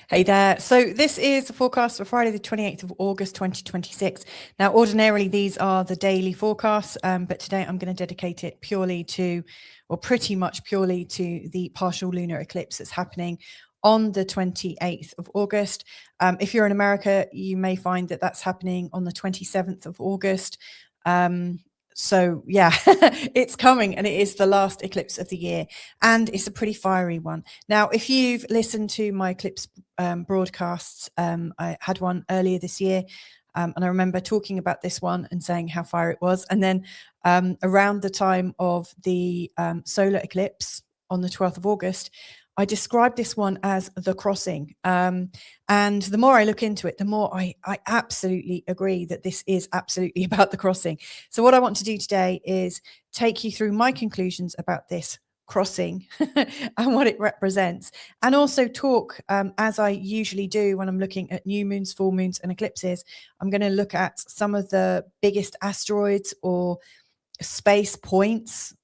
Hey there. So this is the forecast for Friday, the 28th of August, 2026. Now, ordinarily, these are the daily forecasts, but today I'm going to dedicate it purely to, or pretty much purely to, the partial lunar eclipse that's happening on the 28th of August. If you're in America, you may find that that's happening on the 27th of August. So yeah, it's coming, and it is the last eclipse of the year, and it's a pretty fiery one. Now, if you've listened to my eclipse broadcasts, I had one earlier this year, and I remember talking about this one and saying how fiery it was. And then around the time of the solar eclipse on the 12th of August, I described this one as the crossing. And the more I look into it, the more I absolutely agree that this is absolutely about the crossing. So what I want to do today is take you through my conclusions about this crossing and what it represents, and also talk, as I usually do when I'm looking at new moons, full moons, and eclipses. I'm going to look at some of the biggest asteroids or space points,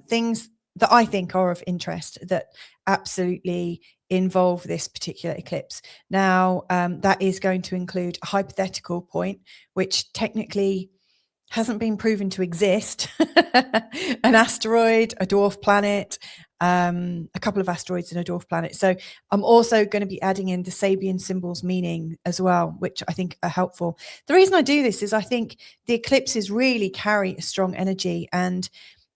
things that I think are of interest that absolutely involve this particular eclipse. Now, that is going to include a hypothetical point, which technically hasn't been proven to exist, an asteroid, a dwarf planet, a couple of asteroids and a dwarf planet. So I'm also going to be adding in the Sabian symbols meaning as well, which I think are helpful. The reason I do this is I think the eclipses really carry a strong energy. And,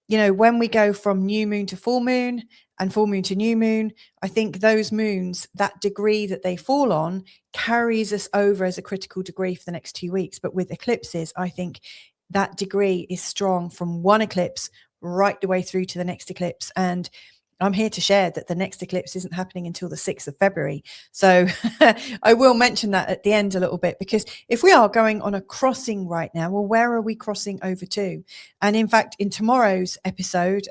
you know, when we go from new moon to full moon and full moon to new moon, I think those moons, that degree that they fall on, carries us over as a critical degree for the next 2 weeks. But with eclipses, I think that degree is strong from one eclipse right the way through to the next eclipse. And I'm here to share that the next eclipse isn't happening until the 6th of February. So I will mention that at the end a little bit, because if we are going on a crossing right now, well, where are we crossing over to? And in fact, in tomorrow's episode,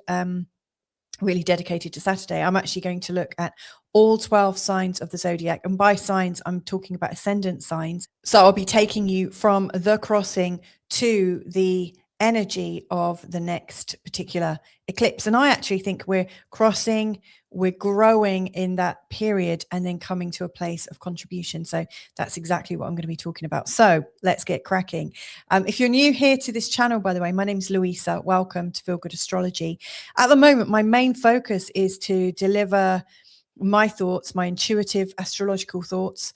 really dedicated to Saturday, I'm actually going to look at all 12 signs of the zodiac. And by signs, I'm talking about ascendant signs. So I'll be taking you from the crossing to the energy of the next particular eclipse. And I actually think we're crossing, we're growing in that period, and then coming to a place of contribution. So that's exactly what I'm going to be talking about. So let's get cracking. If you're new here to this channel, by the way, my name's Louisa. Welcome to Feel Good Astrology. At the moment, my main focus is to deliver my thoughts, my intuitive astrological thoughts,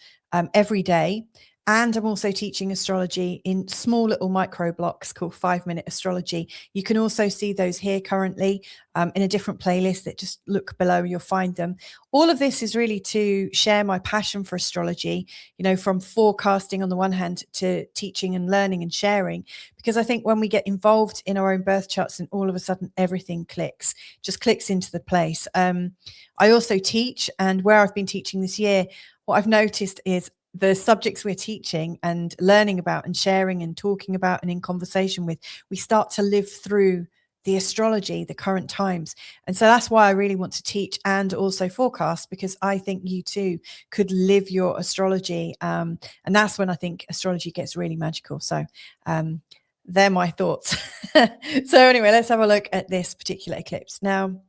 every day. And I'm also teaching astrology in small little micro blocks called 5-Minute Astrology. You can also see those here currently in a different playlist that just look below, you'll find them. All of this is really to share my passion for astrology, you know, from forecasting on the one hand to teaching and learning and sharing. Because I think when we get involved in our own birth charts, and all of a sudden everything clicks, just clicks into the place. I also teach, and where I've been teaching this year, what I've noticed is the subjects we're teaching and learning about and sharing and talking about and in conversation with, we start to live through the astrology, the current times. And so that's why I really want to teach and also forecast, because I think you too could live your astrology. And that's when I think astrology gets really magical. So they're my thoughts. So anyway, let's have a look at this particular eclipse. Now,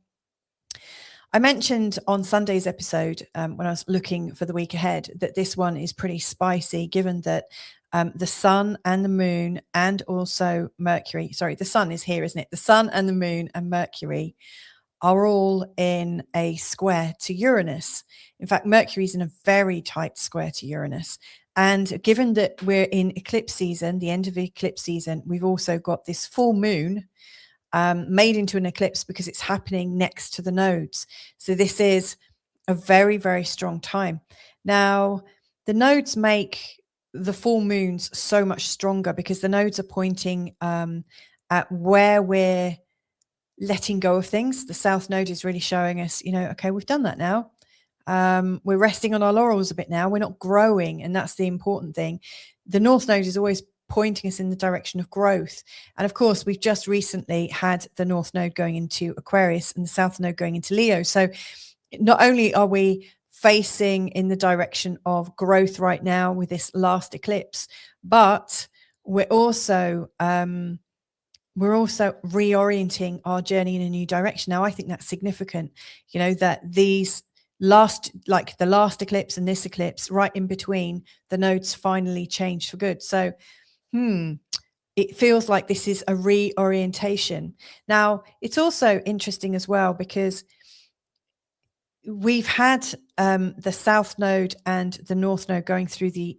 I mentioned on Sunday's episode, when I was looking for the week ahead, that this one is pretty spicy, given that the sun and the moon, and also Mercury, sorry, the sun is here, isn't it? The sun and the moon and Mercury are all in a square to Uranus. In fact, Mercury's in a very tight square to Uranus. And given that we're in eclipse season, the end of the eclipse season, we've also got this full moon made into an eclipse because it's happening next to the nodes. So this is a very, very strong time. Now, the nodes make the full moons so much stronger because the nodes are pointing at where we're letting go of things. The south node is really showing us, you know, okay, we've done that now. We're resting on our laurels a bit now. We're not growing, and that's the important thing. The north node is always pointing us in the direction of growth. And of course, we've just recently had the north node going into Aquarius and the south node going into Leo. So not only are we facing in the direction of growth right now with this last eclipse, but we're also reorienting our journey in a new direction. Now, I think that's significant, you know, that these the last eclipse and this eclipse, right in between, the nodes finally changed for good. So, it feels like this is a reorientation. Now, it's also interesting as well because we've had the South Node and the North Node going through the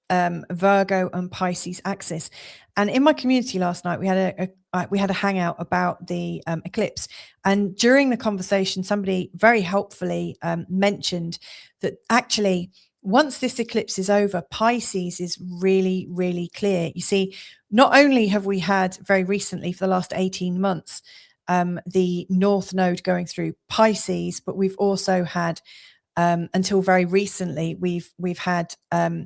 Virgo and Pisces axis. And in my community last night, we had a hangout about the eclipse. And during the conversation, somebody very helpfully mentioned that actually, once this eclipse is over, Pisces is really, really clear. You see, not only have we had very recently, for the last 18 months, the North Node going through Pisces, but we've also had until very recently, we've had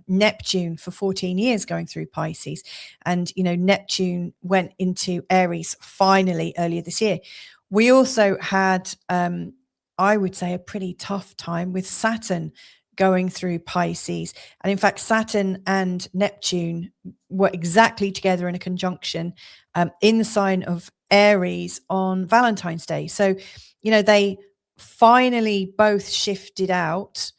Neptune for 14 years going through Pisces, and Neptune went into Aries finally earlier this year. We also had, I would say, a pretty tough time with Saturn going through Pisces, and in fact, Saturn and Neptune were exactly together in a conjunction in the sign of Aries on Valentine's Day. So, they finally both shifted out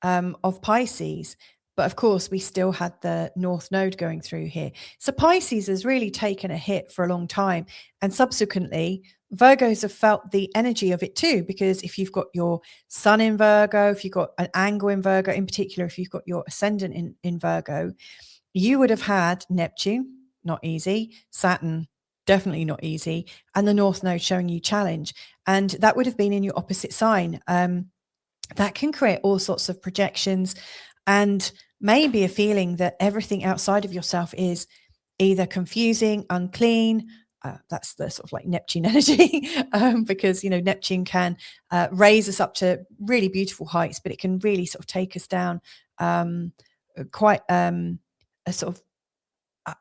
of Pisces. But of course, we still had the North Node going through here. So Pisces has really taken a hit for a long time. And subsequently, Virgos have felt the energy of it too, because if you've got your sun in Virgo, if you've got an angle in Virgo, in particular, if you've got your ascendant in Virgo, you would have had Neptune, not easy, Saturn, definitely not easy, and the North Node showing you challenge. And that would have been in your opposite sign. That can create all sorts of projections and maybe a feeling that everything outside of yourself is either confusing, unclean. That's the sort of like Neptune energy, because Neptune can raise us up to really beautiful heights, but it can really sort of take us down quite a sort of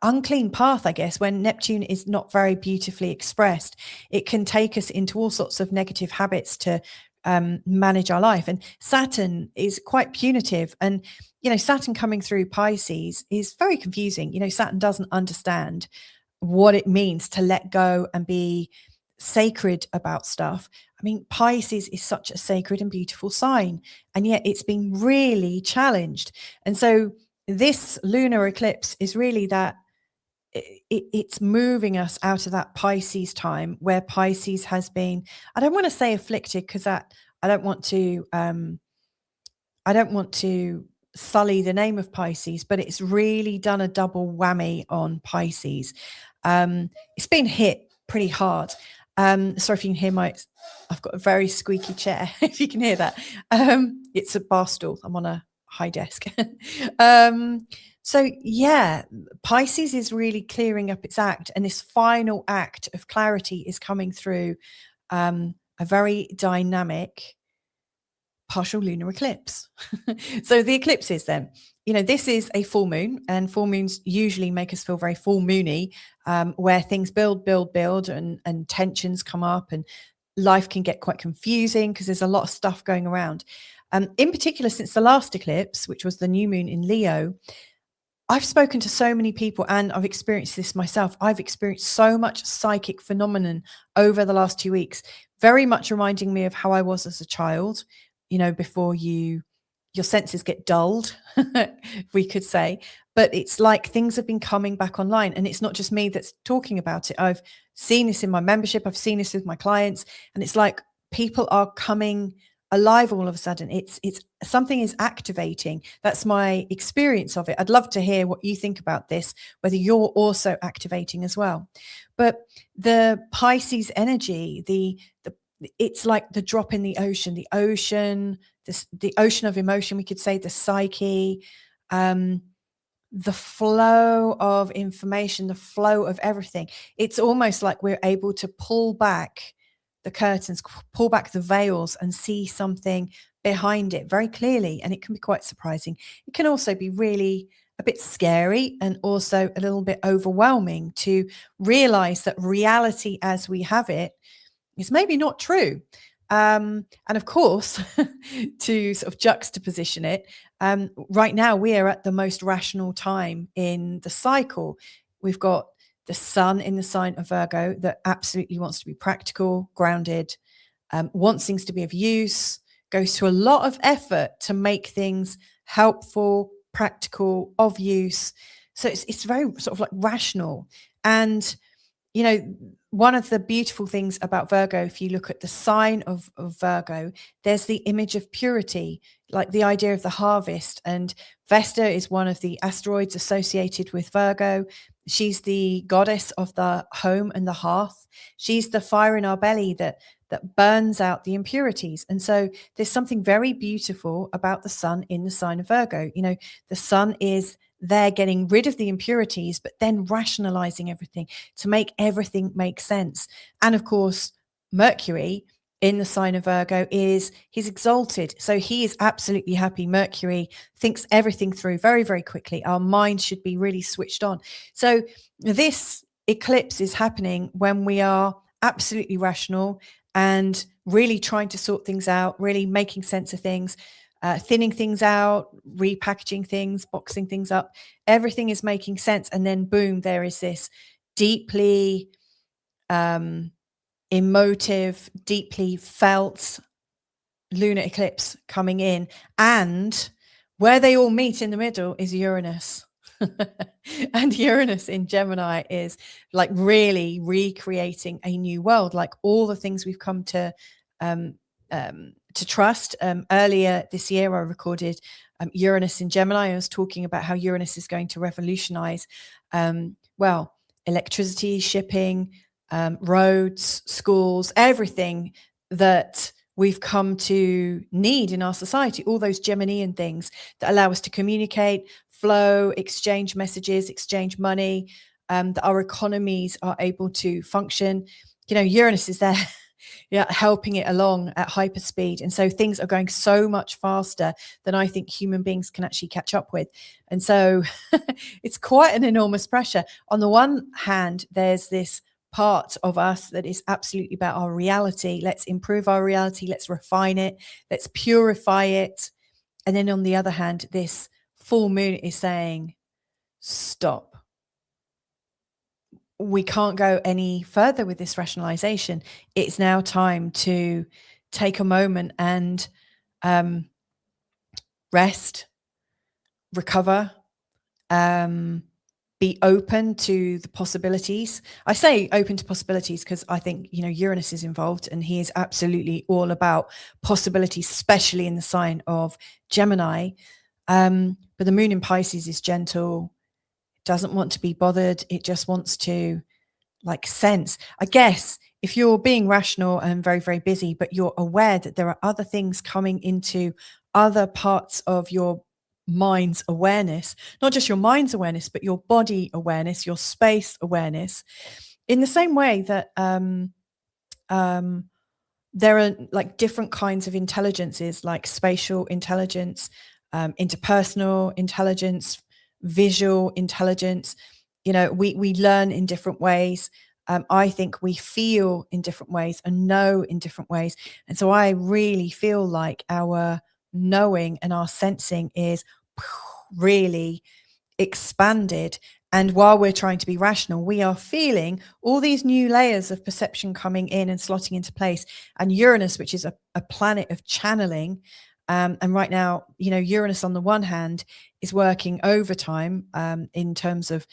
unclean path, I guess. When Neptune is not very beautifully expressed, it can take us into all sorts of negative habits to manage our life. And Saturn is quite punitive, and Saturn coming through Pisces is very confusing. Saturn doesn't understand what it means to let go and be sacred about stuff. I mean, Pisces is such a sacred and beautiful sign, and yet it's been really challenged. And so this lunar eclipse is really that it's moving us out of that Pisces time where Pisces has been, I don't want to say afflicted, because that I don't want to sully the name of Pisces, but it's really done a double whammy on Pisces. It's been hit pretty hard. Sorry if you can hear I've got a very squeaky chair, if you can hear that. It's a bar stool. I'm on a high desk. So yeah, Pisces is really clearing up its act, and this final act of clarity is coming through a very dynamic partial lunar eclipse. So the eclipses then, this is a full moon, and full moons usually make us feel very full moony, where things build, and tensions come up, and life can get quite confusing because there's a lot of stuff going around. In particular, since the last eclipse, which was the new moon in Leo, I've spoken to so many people, and I've experienced this myself. I've experienced so much psychic phenomenon over the last 2 weeks, very much reminding me of how I was as a child, before your senses get dulled, we could say. But it's like things have been coming back online, and it's not just me that's talking about it. I've seen this in my membership. I've seen this with my clients, and it's like people are coming alive all of a sudden. It's something is activating. That's my experience of it. I'd love to hear what you think about this, whether you're also activating as well. But the Pisces energy, it's like the drop in the ocean, the ocean of emotion, we could say, the psyche, the flow of information, the flow of everything. It's almost like we're able to pull back the curtains, pull back the veils, and see something behind it very clearly. And it can be quite surprising. It can also be really a bit scary, and also a little bit overwhelming to realize that reality as we have it is maybe not true. And of course, to sort of juxtaposition it, right now we are at the most rational time in the cycle. We've got the sun in the sign of Virgo that absolutely wants to be practical, grounded, wants things to be of use, goes to a lot of effort to make things helpful, practical, of use. So it's very sort of like rational. And one of the beautiful things about Virgo, if you look at the sign of Virgo, there's the image of purity, like the idea of the harvest. And Vesta is one of the asteroids associated with Virgo. She's the goddess of the home and the hearth. She's the fire in our belly that burns out the impurities. And so there's something very beautiful about the sun in the sign of Virgo. The sun is there getting rid of the impurities, but then rationalizing everything to make everything make sense. And of course, Mercury in the sign of Virgo he's exalted. So he is absolutely happy. Mercury thinks everything through very, very quickly. Our mind should be really switched on. So this eclipse is happening when we are absolutely rational and really trying to sort things out, really making sense of things. Thinning things out, repackaging things, boxing things up. Everything is making sense. And then boom, there is this deeply emotive, deeply felt lunar eclipse coming in. And where they all meet in the middle is Uranus. And Uranus in Gemini is like really recreating a new world, like all the things we've come to trust. Earlier this year, I recorded Uranus in Gemini. I was talking about how Uranus is going to revolutionize, electricity, shipping, roads, schools, everything that we've come to need in our society, all those Geminian things that allow us to communicate, flow, exchange messages, exchange money, that our economies are able to function. Uranus is there. Yeah, helping it along at hyperspeed. And so things are going so much faster than I think human beings can actually catch up with. And so it's quite an enormous pressure. On the one hand, there's this part of us that is absolutely about our reality. Let's improve our reality. Let's refine it. Let's purify it. And then on the other hand, this full moon is saying, stop. We can't go any further with this rationalization. It's now time to take a moment and rest, recover, be open to the possibilities. I say open to possibilities because I think, Uranus is involved and he is absolutely all about possibilities, especially in the sign of Gemini. But the moon in Pisces is gentle, doesn't want to be bothered. It just wants to sense. I guess if you're being rational and very, very busy, but you're aware that there are other things coming into other parts of your mind's awareness, not just your mind's awareness, but your body awareness, your space awareness, in the same way that there are different kinds of intelligences, like spatial intelligence, interpersonal intelligence, visual intelligence. We learn in different ways. I think we feel in different ways and know in different ways. And so I really feel like our knowing and our sensing is really expanded. And while we're trying to be rational, we are feeling all these new layers of perception coming in and slotting into place. And Uranus, which is a planet of channeling, and right now, Uranus on the one hand is working overtime in terms of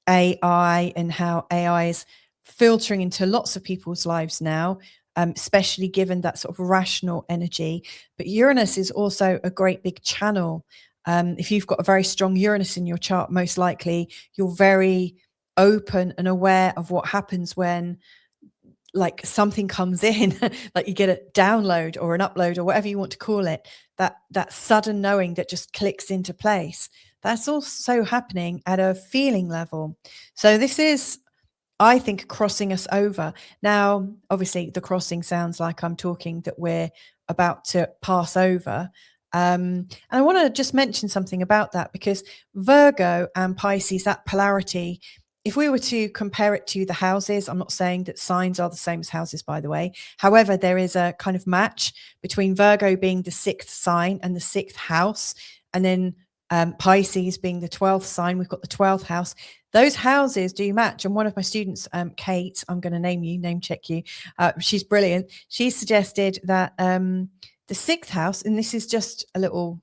AI and how AI is filtering into lots of people's lives now, especially given that sort of rational energy. But Uranus is also a great big channel. If you've got a very strong Uranus in your chart, most likely you're very open and aware of what happens when something comes in, like you get a download or an upload or whatever you want to call it, that sudden knowing that just clicks into place. That's also happening at a feeling level. So this is, I think, crossing us over. Now, obviously, the crossing sounds like I'm talking that we're about to pass over. And I want to just mention something about that, because Virgo and Pisces, that polarity, if we were to compare it to the houses, I'm not saying that signs are the same as houses, by the way. However, there is a kind of match between Virgo being the 6th sign and the 6th house, and then Pisces being the 12th sign. We've got the 12th house. Those houses do match. And one of my students, Kate, I'm going to name check you. She's brilliant. She suggested that The sixth house, and this is just a little,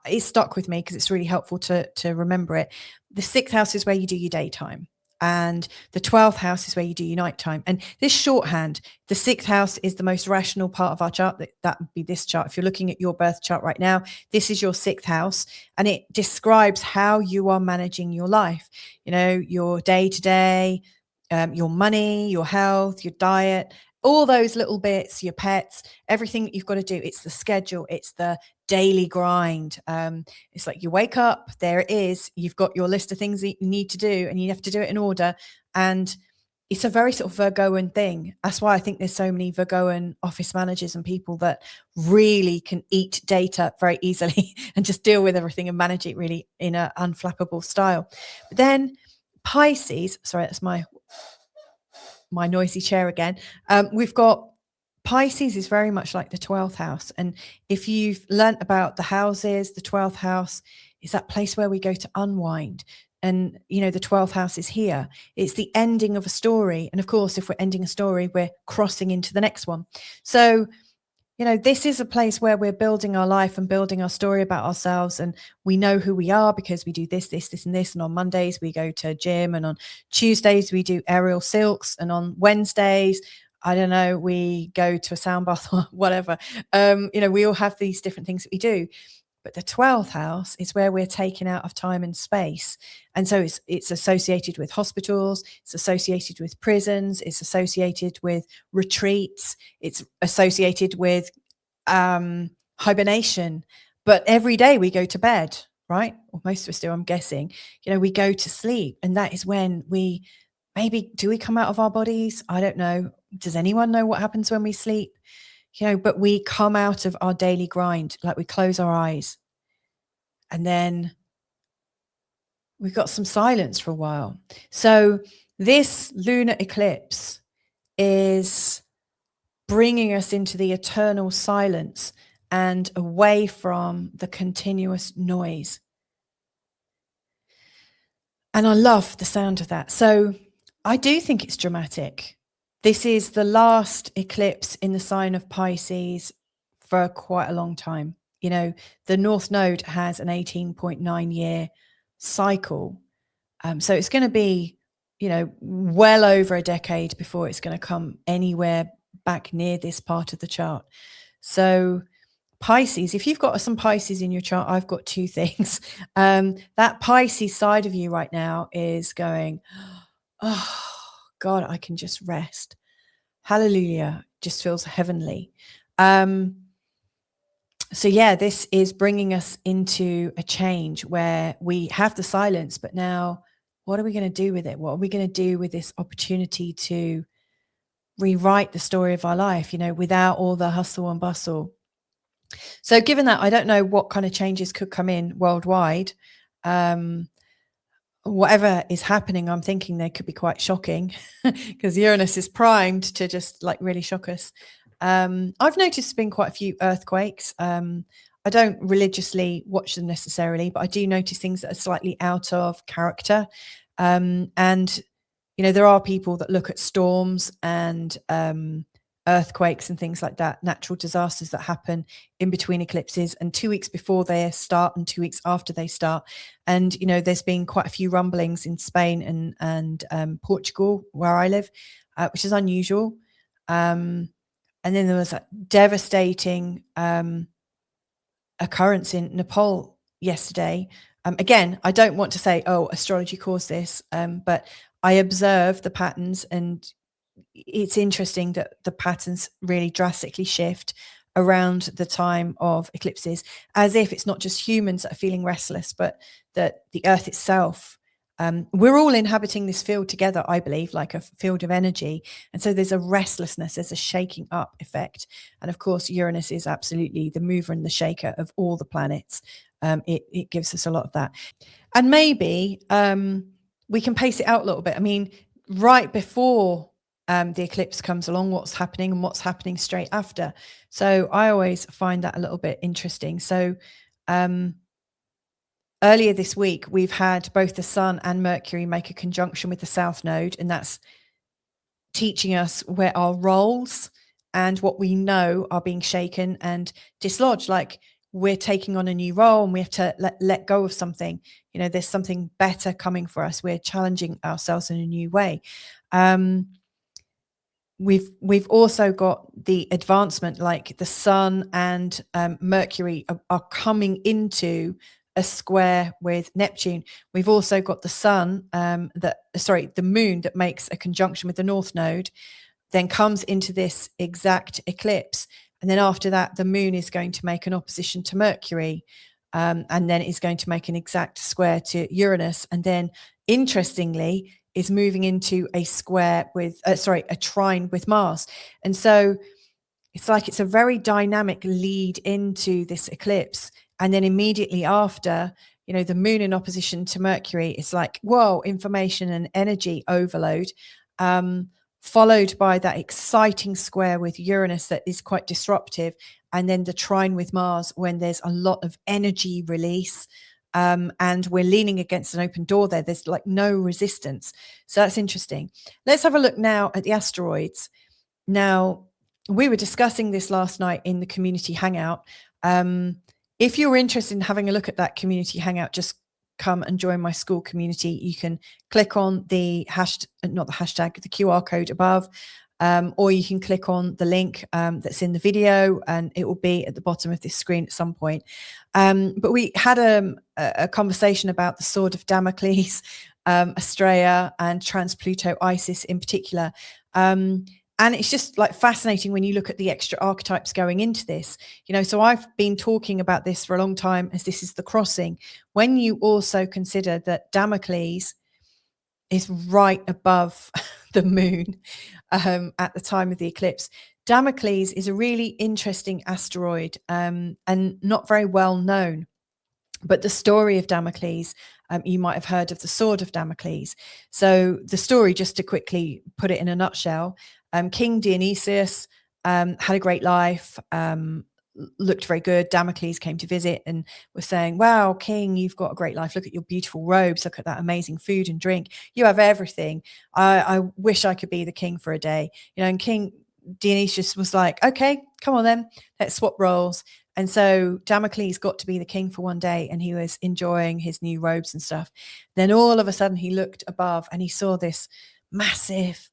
it stuck with me because it's really helpful to remember it. The sixth house is where you do your daytime, and the 12th house is where you do your nighttime. And this shorthand, the sixth house is the most rational part of our chart. That would be this chart. If you're looking at your birth chart right now, this is your sixth house, and it describes how you are managing your life, your day to day, your money, your health, your diet, all those little bits, your pets, everything that you've got to do. It's the schedule, it's the daily grind. It's like you wake up, there it is. You've got your list of things that you need to do, and you have to do it in order. And it's a very sort of Virgoan thing. That's why I think there's so many Virgoan office managers and people that really can eat data very easily and just deal with everything and manage it really in an unflappable style. But then Pisces, sorry, that's my noisy chair again. We've got Pisces is very much like the 12th house. And if you've learnt about the houses, the 12th house is that place where we go to unwind. And, the 12th house is here. It's the ending of a story. And of course, if we're ending a story, we're crossing into the next one. So, this is a place where we're building our life and building our story about ourselves. And we know who we are because we do this, this, this, and this. And on Mondays, we go to gym. And on Tuesdays, we do aerial silks. And on Wednesdays, I don't know, we go to a sound bath or whatever. We all have these different things that we do. But the 12th house is where we're taken out of time and space. And so it's associated with hospitals, it's associated with prisons, it's associated with retreats, it's associated with hibernation. But every day we go to bed, right? Or most of us do, I'm guessing. We go to sleep. And that is when do we come out of our bodies? I don't know. Does anyone know what happens when we sleep? But we come out of our daily grind, like we close our eyes. And then we've got some silence for a while. So this lunar eclipse is bringing us into the eternal silence and away from the continuous noise. And I love the sound of that. So I do think it's dramatic. This is the last eclipse in the sign of Pisces for quite a long time. The North Node has an 18.9 year cycle. So it's going to be, well over a decade before it's going to come anywhere back near this part of the chart. So Pisces, if you've got some Pisces in your chart, I've got two things. That Pisces side of you right now is going, oh, God, I can just rest. Hallelujah. Just feels heavenly. So yeah, this is bringing us into a change where we have the silence, but now what are we going to do with it? What are we going to do with this opportunity to rewrite the story of our life, without all the hustle and bustle? So given that, I don't know what kind of changes could come in worldwide. Whatever is happening, I'm thinking they could be quite shocking because Uranus is primed to just like really shock us. I've noticed there's been quite a few earthquakes. I don't religiously watch them necessarily, but I do notice things that are slightly out of character. And, there are people that look at storms and earthquakes and things like that, natural disasters that happen in between eclipses and 2 weeks before they start and 2 weeks after they start. And, there's been quite a few rumblings in Spain and Portugal, where I live, which is unusual. And then there was a devastating occurrence in Nepal yesterday. Again, I don't want to say, oh, astrology caused this, but I observe the patterns, and it's interesting that the patterns really drastically shift around the time of eclipses, as if it's not just humans that are feeling restless, but that the earth itself, we're all inhabiting this field together, I believe, like a field of energy. And so there's a restlessness, there's a shaking up effect. And of course, Uranus is absolutely the mover and the shaker of all the planets. It gives us a lot of that. And maybe we can pace it out a little bit. I mean, right before the eclipse comes along, what's happening and what's happening straight after. So I always find that a little bit interesting. So earlier this week, we've had both the Sun and Mercury make a conjunction with the South Node, and that's teaching us where our roles and what we know are being shaken and dislodged. Like we're taking on a new role and we have to let go of something. There's something better coming for us. We're challenging ourselves in a new way. We've also got the advancement, like the Sun and Mercury are coming into a square with Neptune. We've also got the Sun, the Moon that makes a conjunction with the North Node, then comes into this exact eclipse. And then after that, the Moon is going to make an opposition to Mercury, and then it's going to make an exact square to Uranus. And then, interestingly, is moving into a square with, a trine with Mars. And so it's like it's a very dynamic lead into this eclipse. And then immediately after, the Moon in opposition to Mercury, it's like, whoa, information and energy overload, followed by that exciting square with Uranus that is quite disruptive. And then the trine with Mars, when there's a lot of energy release. And we're leaning against an open door there. There's like no resistance. So that's interesting. Let's have a look now at the asteroids. Now, we were discussing this last night in the community hangout. If you're interested in having a look at that community hangout, just come and join my school community. You can click on the QR code above, or you can click on the link that's in the video, and it will be at the bottom of this screen at some point. But we had a conversation about the sword of Damocles, Astraea, and Trans-Pluto Isis in particular. And it's just like fascinating when you look at the extra archetypes going into this, so I've been talking about this for a long time as this is the crossing. When you also consider that Damocles is right above the Moon at the time of the eclipse. Damocles is a really interesting asteroid and not very well known. But the story of Damocles, you might have heard of the sword of Damocles. So the story, just to quickly put it in a nutshell, King Dionysius had a great life, looked very good. Damocles came to visit and was saying, wow, King, you've got a great life. Look at your beautiful robes. Look at that amazing food and drink. You have everything. I wish I could be the king for a day. And King Dionysius was like, okay, come on then, let's swap roles. And so Damocles got to be the king for one day, and he was enjoying his new robes and stuff. Then all of a sudden he looked above and he saw this massive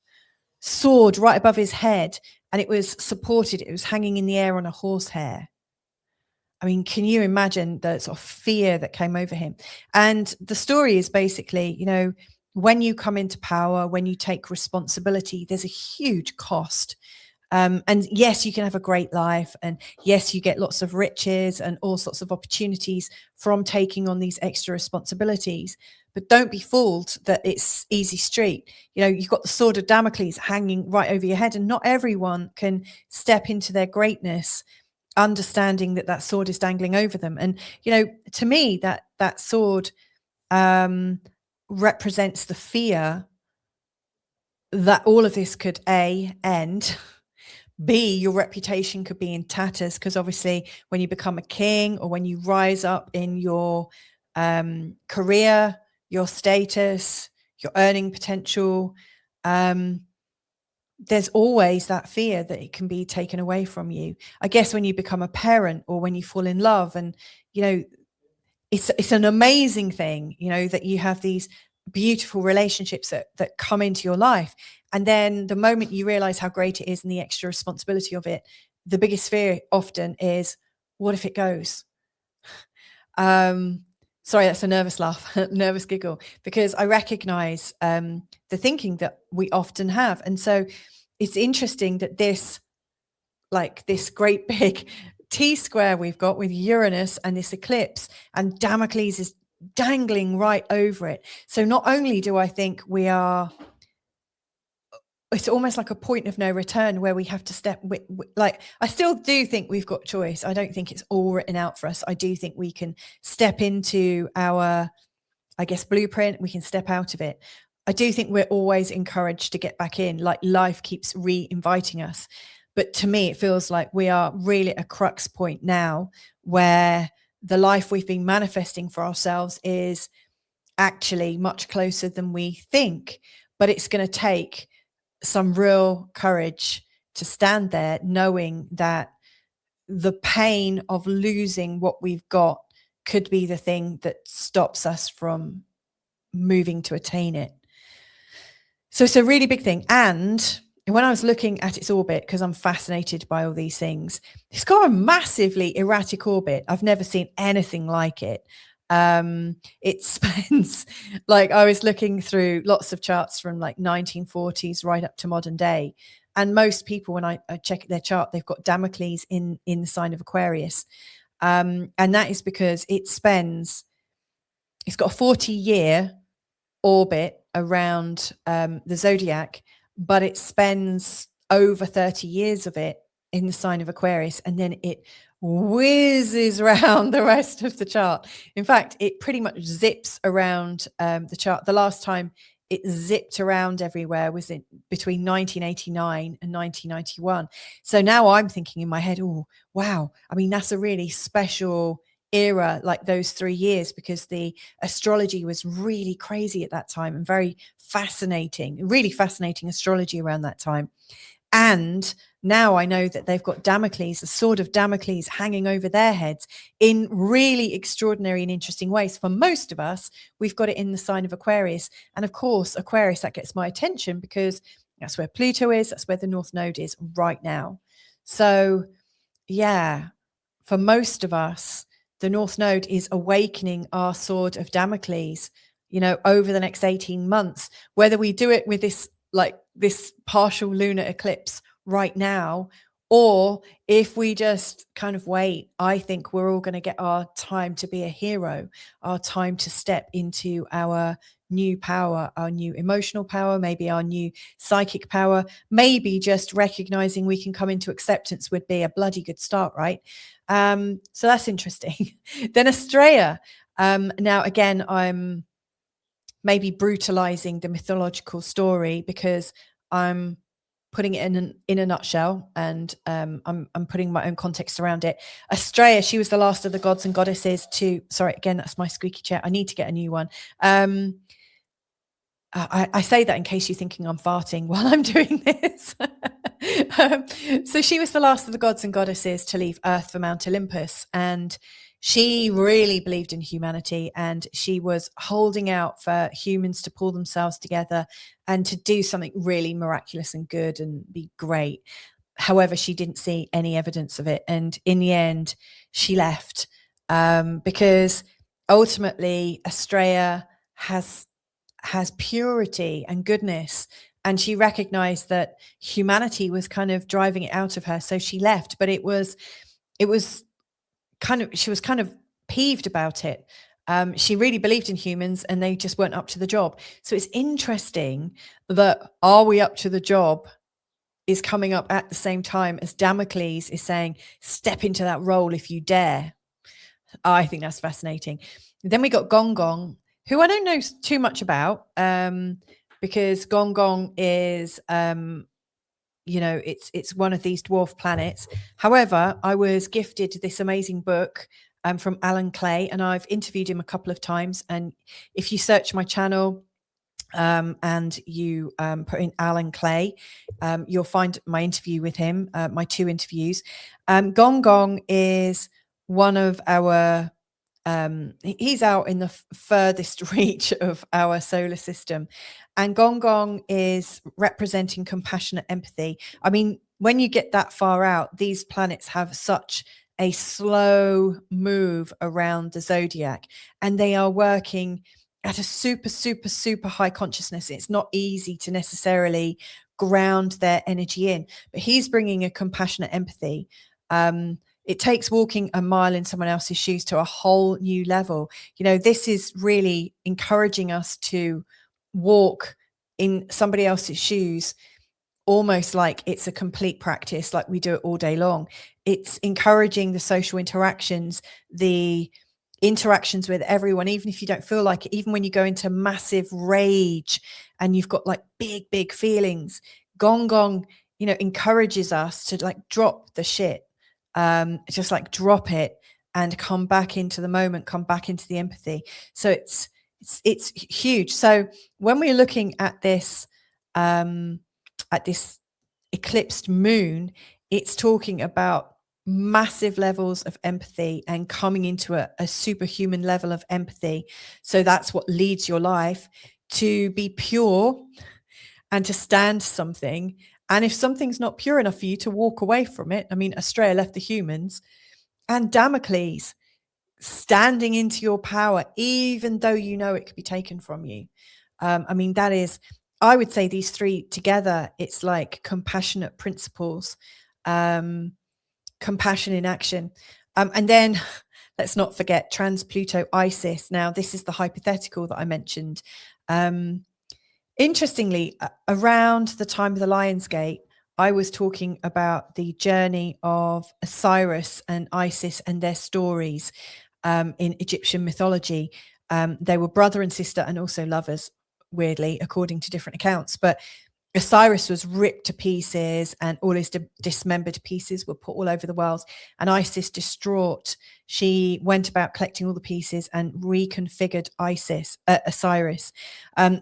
sword right above his head, and it was supported. It was hanging in the air on a horsehair. I mean, can you imagine the sort of fear that came over him? And the story is basically, when you come into power, when you take responsibility, there's a huge cost. And yes, you can have a great life, and yes, you get lots of riches and all sorts of opportunities from taking on these extra responsibilities. But don't be fooled that it's easy street. You've got the sword of Damocles hanging right over your head, and not everyone can step into their greatness, understanding that that sword is dangling over them. And, to me, that sword represents the fear that all of this could end. B, your reputation could be in tatters, because obviously when you become a king or when you rise up in your career, your status, your earning potential, there's always that fear that it can be taken away from you. I guess when you become a parent or when you fall in love, and it's an amazing thing, that you have these beautiful relationships that come into your life. And then the moment you realize how great it is and the extra responsibility of it, the biggest fear often is, what if it goes? Sorry, that's a nervous laugh, nervous giggle, because I recognize the thinking that we often have. And so it's interesting that this great big T-square we've got with Uranus and this eclipse, and Damocles is dangling right over it. So not only do I think it's almost like a point of no return where we have to step I still do think we've got choice. I don't think it's all written out for us. I do think we can step into our, blueprint. We can step out of it. I do think we're always encouraged to get back in, like life keeps re-inviting us. But to me, it feels like we are really at a crux point now where the life we've been manifesting for ourselves is actually much closer than we think. But it's going to take some real courage to stand there knowing that the pain of losing what we've got could be the thing that stops us from moving to attain it. So it's a really big thing. And when I was looking at its orbit, because I'm fascinated by all these things, it's got a massively erratic orbit. I've never seen anything like it. It spends, like, I was looking through lots of charts from like 1940s right up to modern day. And most people, when I check their chart, they've got Damocles in the sign of Aquarius. And that is because it's got a 40-year orbit around the zodiac, but it spends over 30 years of it in the sign of Aquarius, and then it whizzes around the rest of the chart. In fact, it pretty much zips around the chart. The last time it zipped around everywhere was between 1989 and 1991. So now I'm thinking in my head, oh, wow. I mean, that's a really special era, like those 3 years, because the astrology was really crazy at that time and very fascinating, really fascinating astrology around that time. And now I know that they've got Damocles, the sword of Damocles, hanging over their heads in really extraordinary and interesting ways. For most of us, we've got it in the sign of Aquarius. And of course, Aquarius, that gets my attention because that's where Pluto is. That's where the North Node is right now. So yeah, for most of us, the North Node is awakening our sword of Damocles, over the next 18 months, whether we do it with this partial lunar eclipse right now, or if we just kind of wait. I think we're all going to get our time to be a hero, our time to step into our new power, our new emotional power, maybe our new psychic power, maybe just recognizing we can come into acceptance would be a bloody good start, right? So that's interesting. Then Estrella. Now, again, I'm maybe brutalizing the mythological story because I'm putting it in a nutshell, and I'm putting my own context around it. Estrella, she was the last of the gods and goddesses to. Sorry, again, that's my squeaky chair. I need to get a new one. I say that in case you're thinking I'm farting while I'm doing this. So she was the last of the gods and goddesses to leave Earth for Mount Olympus, and she really believed in humanity, and she was holding out for humans to pull themselves together and to do something really miraculous and good and be great. However, she didn't see any evidence of it, and in the end, she left because ultimately Estrella has purity and goodness, and she recognized that humanity was kind of driving it out of her, so she left. But it was kind of, she was kind of peeved about it. She really believed in humans and they just weren't up to the job. So it's interesting that "Are we up to the job?" is coming up at the same time as Damocles is saying, "Step into that role if you dare." I think that's fascinating. Then we got Gong Gong, who I don't know too much about, because Gong Gong is, it's one of these dwarf planets. However, I was gifted this amazing book from Alan Clay, and I've interviewed him a couple of times. And if you search my channel and you put in Alan Clay, you'll find my interview with him, my 2 interviews. Gong Gong is one of our he's out in the furthest reach of our solar system, and Gong Gong is representing compassionate empathy. I mean, when you get that far out, these planets have such a slow move around the zodiac, and they are working at a super, super, super high consciousness. It's not easy to necessarily ground their energy in, but he's bringing a compassionate empathy. It takes walking a mile in someone else's shoes to a whole new level. This is really encouraging us to walk in somebody else's shoes, almost like it's a complete practice, like we do it all day long. It's encouraging the social interactions, the interactions with everyone, even if you don't feel like it, even when you go into massive rage and you've got like big, big feelings. Gong Gong, encourages us to like drop the shit. Just like drop it and come back into the moment, come back into the empathy. So it's huge. So when we're looking at this eclipsed moon, it's talking about massive levels of empathy and coming into a superhuman level of empathy. So that's what leads your life to be pure and to stand something. And if something's not pure enough for you, to walk away from it. I mean, Australia left the humans, and Damocles, standing into your power, even though you know it could be taken from you. I mean, that is, I would say these three together, it's like compassionate principles, compassion in action. And then let's not forget trans Pluto Isis. Now, this is the hypothetical that I mentioned. Interestingly, around the time of the Lion's Gate, I was talking about the journey of Osiris and Isis and their stories in Egyptian mythology. They were brother and sister and also lovers, weirdly, according to different accounts. But Osiris was ripped to pieces and all his dismembered pieces were put all over the world. And Isis, distraught, she went about collecting all the pieces and reconfigured Osiris.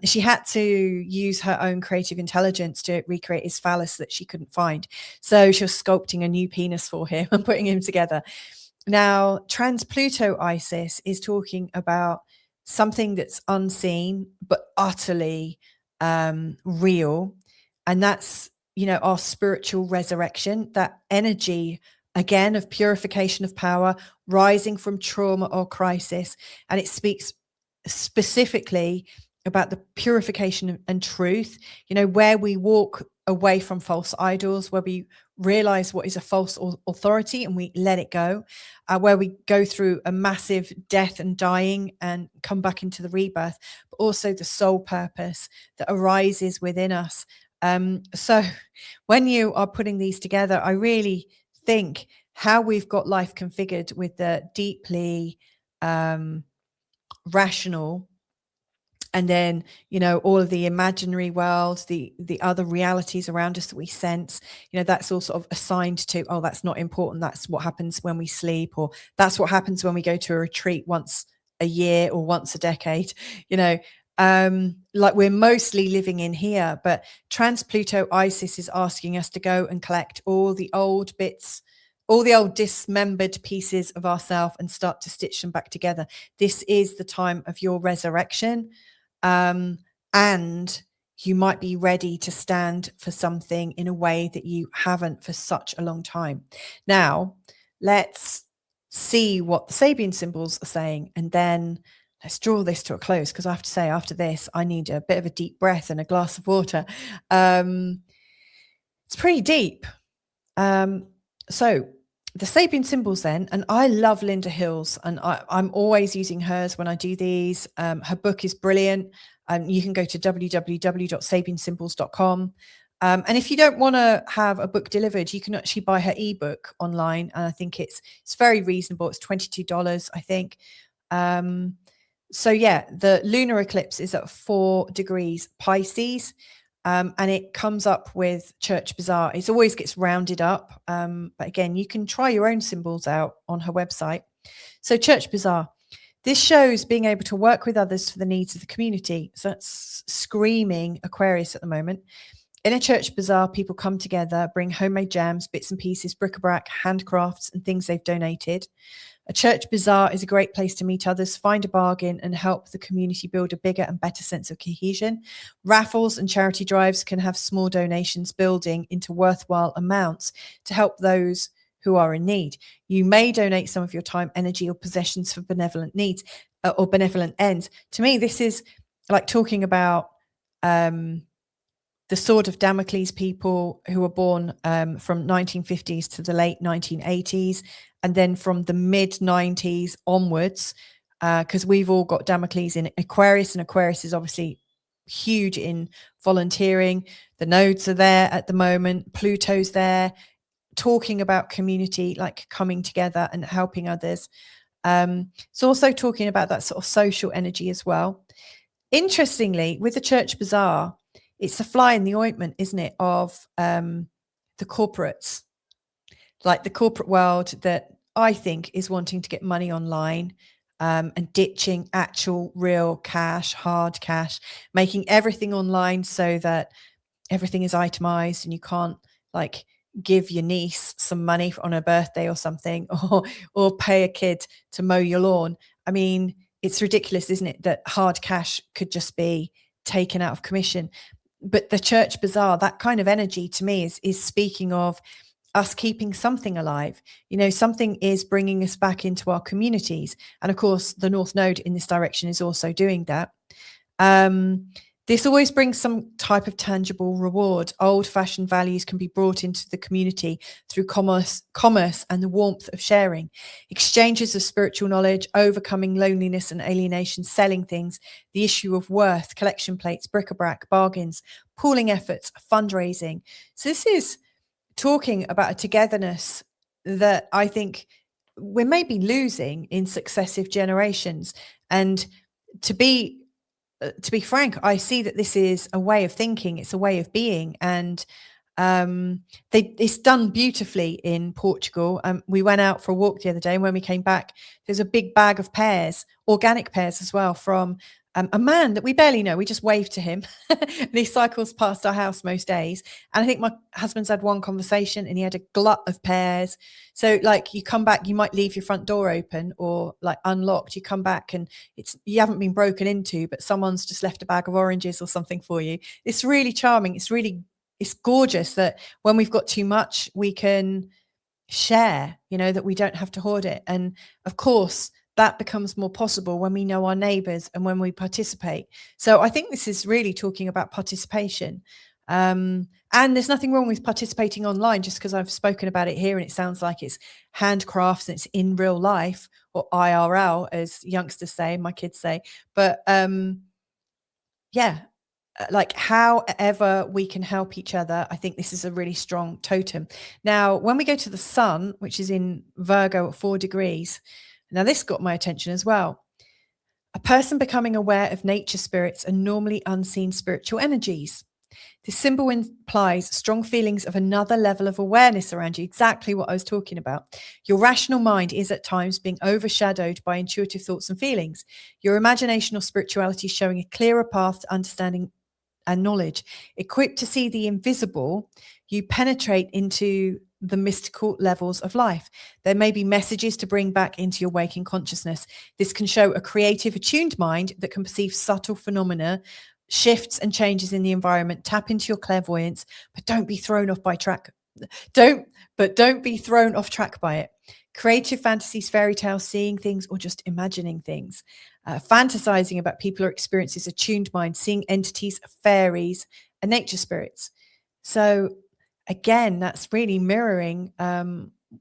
She had to use her own creative intelligence to recreate his phallus that she couldn't find. So she was sculpting a new penis for him and putting him together. Now, trans Pluto Isis is talking about something that's unseen but utterly real, and that's, you know, our spiritual resurrection, that energy again of purification of power, rising from trauma or crisis. And it speaks specifically about the purification and truth, you know, where we walk away from false idols, where we realize what is a false authority and we let it go, where we go through a massive death and dying and come back into the rebirth, but also the soul purpose that arises within us. So when you are putting these together, I really think how we've got life configured with the deeply rational, and then, you know, all of the imaginary world, the other realities around us that we sense, you know, that's all sort of assigned to, oh, that's not important, that's what happens when we sleep, or that's what happens when we go to a retreat once a year or once a decade, you know. Like we're mostly living in here, but trans Pluto Isis is asking us to go and collect all the old bits, all the old dismembered pieces of ourselves and start to stitch them back together. This is the time of your resurrection. And you might be ready to stand for something in a way that you haven't for such a long time. Now, let's see what the Sabian symbols are saying, and then let's draw this to a close, because I have to say, after this, I need a bit of a deep breath and a glass of water. It's pretty deep. So the Sabian symbols then, and I love Linda Hill's, and I'm always using hers when I do these. Her book is brilliant. You can go to www.sabiansymbols.com. And if you don't want to have a book delivered, you can actually buy her ebook online. And I think it's very reasonable. It's $22, I think. So yeah, the lunar eclipse is at 4 degrees Pisces. And it comes up with Church Bazaar. It always gets rounded up. But again, you can try your own symbols out on her website. So Church Bazaar. This shows being able to work with others for the needs of the community. So that's screaming Aquarius at the moment. In a church bazaar, people come together, bring homemade jams, bits and pieces, bric-a-brac, handcrafts, and things they've donated. A church bazaar is a great place to meet others, find a bargain, and help the community build a bigger and better sense of cohesion. Raffles and charity drives can have small donations building into worthwhile amounts to help those who are in need. You may donate some of your time, energy, or possessions for benevolent needs or benevolent ends. To me, this is like talking about the sword of Damocles people who were born from 1950s to the late 1980s, and then from the mid 90s onwards, because we've all got Damocles in Aquarius, and Aquarius is obviously huge in volunteering. The nodes are there at the moment. Pluto's there, talking about community, like coming together and helping others. It's also talking about that sort of social energy as well. Interestingly, with the church bazaar, it's a fly in the ointment, isn't it, of the corporates, like the corporate world that I think is wanting to get money online and ditching actual real cash, hard cash, making everything online so that everything is itemized and you can't like give your niece some money on her birthday or something, or pay a kid to mow your lawn. I mean, it's ridiculous, isn't it, that hard cash could just be taken out of commission. But the church bazaar, that kind of energy to me is speaking of us keeping something alive. Something is bringing us back into our communities. And of course, the North Node in this direction is also doing that. This always brings some type of tangible reward. Old-fashioned values can be brought into the community through commerce and the warmth of sharing. Exchanges of spiritual knowledge, overcoming loneliness and alienation, selling things, the issue of worth, collection plates, bric-a-brac, bargains, pooling efforts, fundraising. So this is talking about a togetherness that I think we're maybe losing in successive generations. And to be frank, I see that this is a way of thinking. It's a way of being. And it's done beautifully in Portugal. We went out for a walk the other day, and when we came back, there's a big bag of pears, organic pears as well, from a man that we barely know. We just waved to him and he cycles past our house most days. And I think my husband's had one conversation and he had a glut of pears. So like, you come back, you might leave your front door open or like unlocked. You come back and you haven't been broken into, but someone's just left a bag of oranges or something for you. It's really charming. It's gorgeous that when we've got too much, we can share, that we don't have to hoard it. And of course, that becomes more possible when we know our neighbors and when we participate. So I think this is really talking about participation. And there's nothing wrong with participating online, just because I've spoken about it here and it sounds like it's handcrafts and it's in real life, or IRL, as youngsters say, my kids say. But like however we can help each other, I think this is a really strong totem. Now, when we go to the sun, which is in Virgo at 4 degrees, now this got my attention as well. A person becoming aware of nature spirits and normally unseen spiritual energies. This symbol implies strong feelings of another level of awareness around you, exactly what I was talking about. Your rational mind is at times being overshadowed by intuitive thoughts and feelings. Your imagination or spirituality is showing a clearer path to understanding and knowledge. Equipped to see the invisible, you penetrate into the mystical levels of life. There may be messages to bring back into your waking consciousness. This can show a creative, attuned mind that can perceive subtle phenomena, shifts and changes in the environment. Tap into your clairvoyance, but don't be thrown off track by it. Creative fantasies, fairy tales, seeing things, or just imagining things. Fantasizing about people or experiences, attuned mind, seeing entities, fairies, and nature spirits. So again, that's really mirroring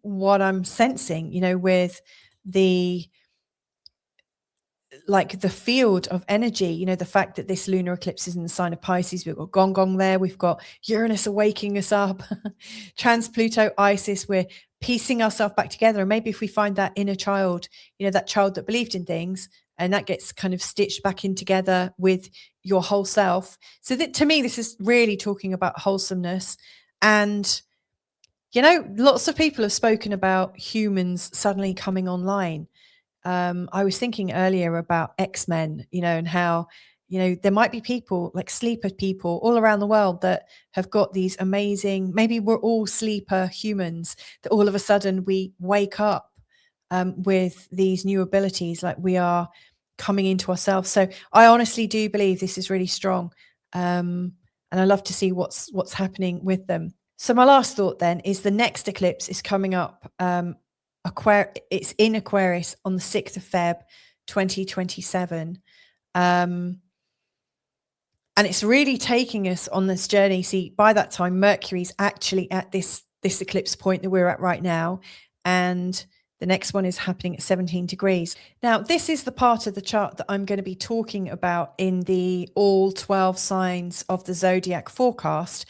what I'm sensing, with the field of energy, the fact that this lunar eclipse is in the sign of Pisces. We've got Gong there. We've got Uranus waking us up, trans-Pluto, Isis. We're piecing ourselves back together. And maybe if we find that inner child, that child that believed in things, and that gets kind of stitched back in together with your whole self. So that, to me, this is really talking about wholesomeness. And, lots of people have spoken about humans suddenly coming online. I was thinking earlier about X-Men, and how, there might be people like sleeper people all around the world that have got these amazing, maybe we're all sleeper humans, that all of a sudden we wake up with these new abilities, like we are coming into ourselves. So I honestly do believe this is really strong. And I love to see what's happening with them. So my last thought then is the next eclipse is coming up. It's in Aquarius on the 6th of Feb 2027. And it's really taking us on this journey. See, by that time, Mercury's actually at this eclipse point that we're at right now. And the next one is happening at 17 degrees. Now, this is the part of the chart that I'm going to be talking about in the all 12 signs of the zodiac forecast.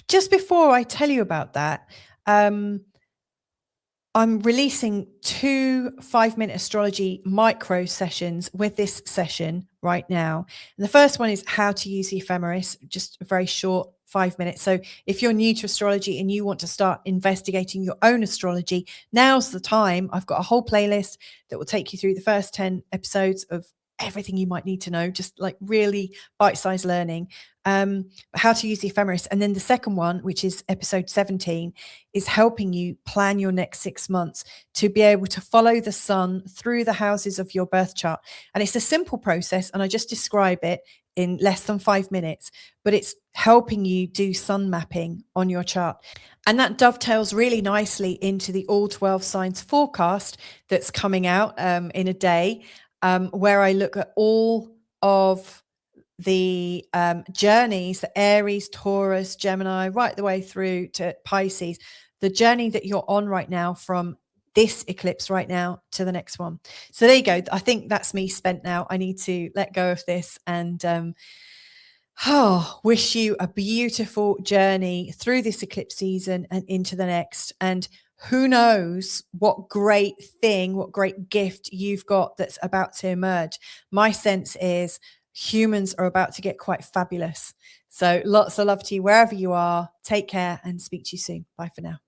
Just before I tell you about that, I'm releasing 2 5-minute astrology micro sessions with this session right now. And the first one is how to use the ephemeris, just a very short 5 minutes. So if you're new to astrology and you want to start investigating your own astrology, now's the time. I've got a whole playlist that will take you through the first 10 episodes of everything you might need to know, just like really bite-sized learning. How to use the ephemeris. And then the second one, which is episode 17, is helping you plan your next 6 months to be able to follow the sun through the houses of your birth chart. And it's a simple process, and I just describe it in less than 5 minutes, but it's helping you do sun mapping on your chart. And that dovetails really nicely into the all 12 signs forecast that's coming out in a day, where I look at all of the journeys, the Aries, Taurus, Gemini, right the way through to Pisces, the journey that you're on right now from this eclipse right now to the next one. So there you go. I think that's me spent now. I need to let go of this and wish you a beautiful journey through this eclipse season and into the next. And who knows what great thing, what great gift you've got that's about to emerge. My sense is humans are about to get quite fabulous. So lots of love to you wherever you are. Take care and speak to you soon. Bye for now.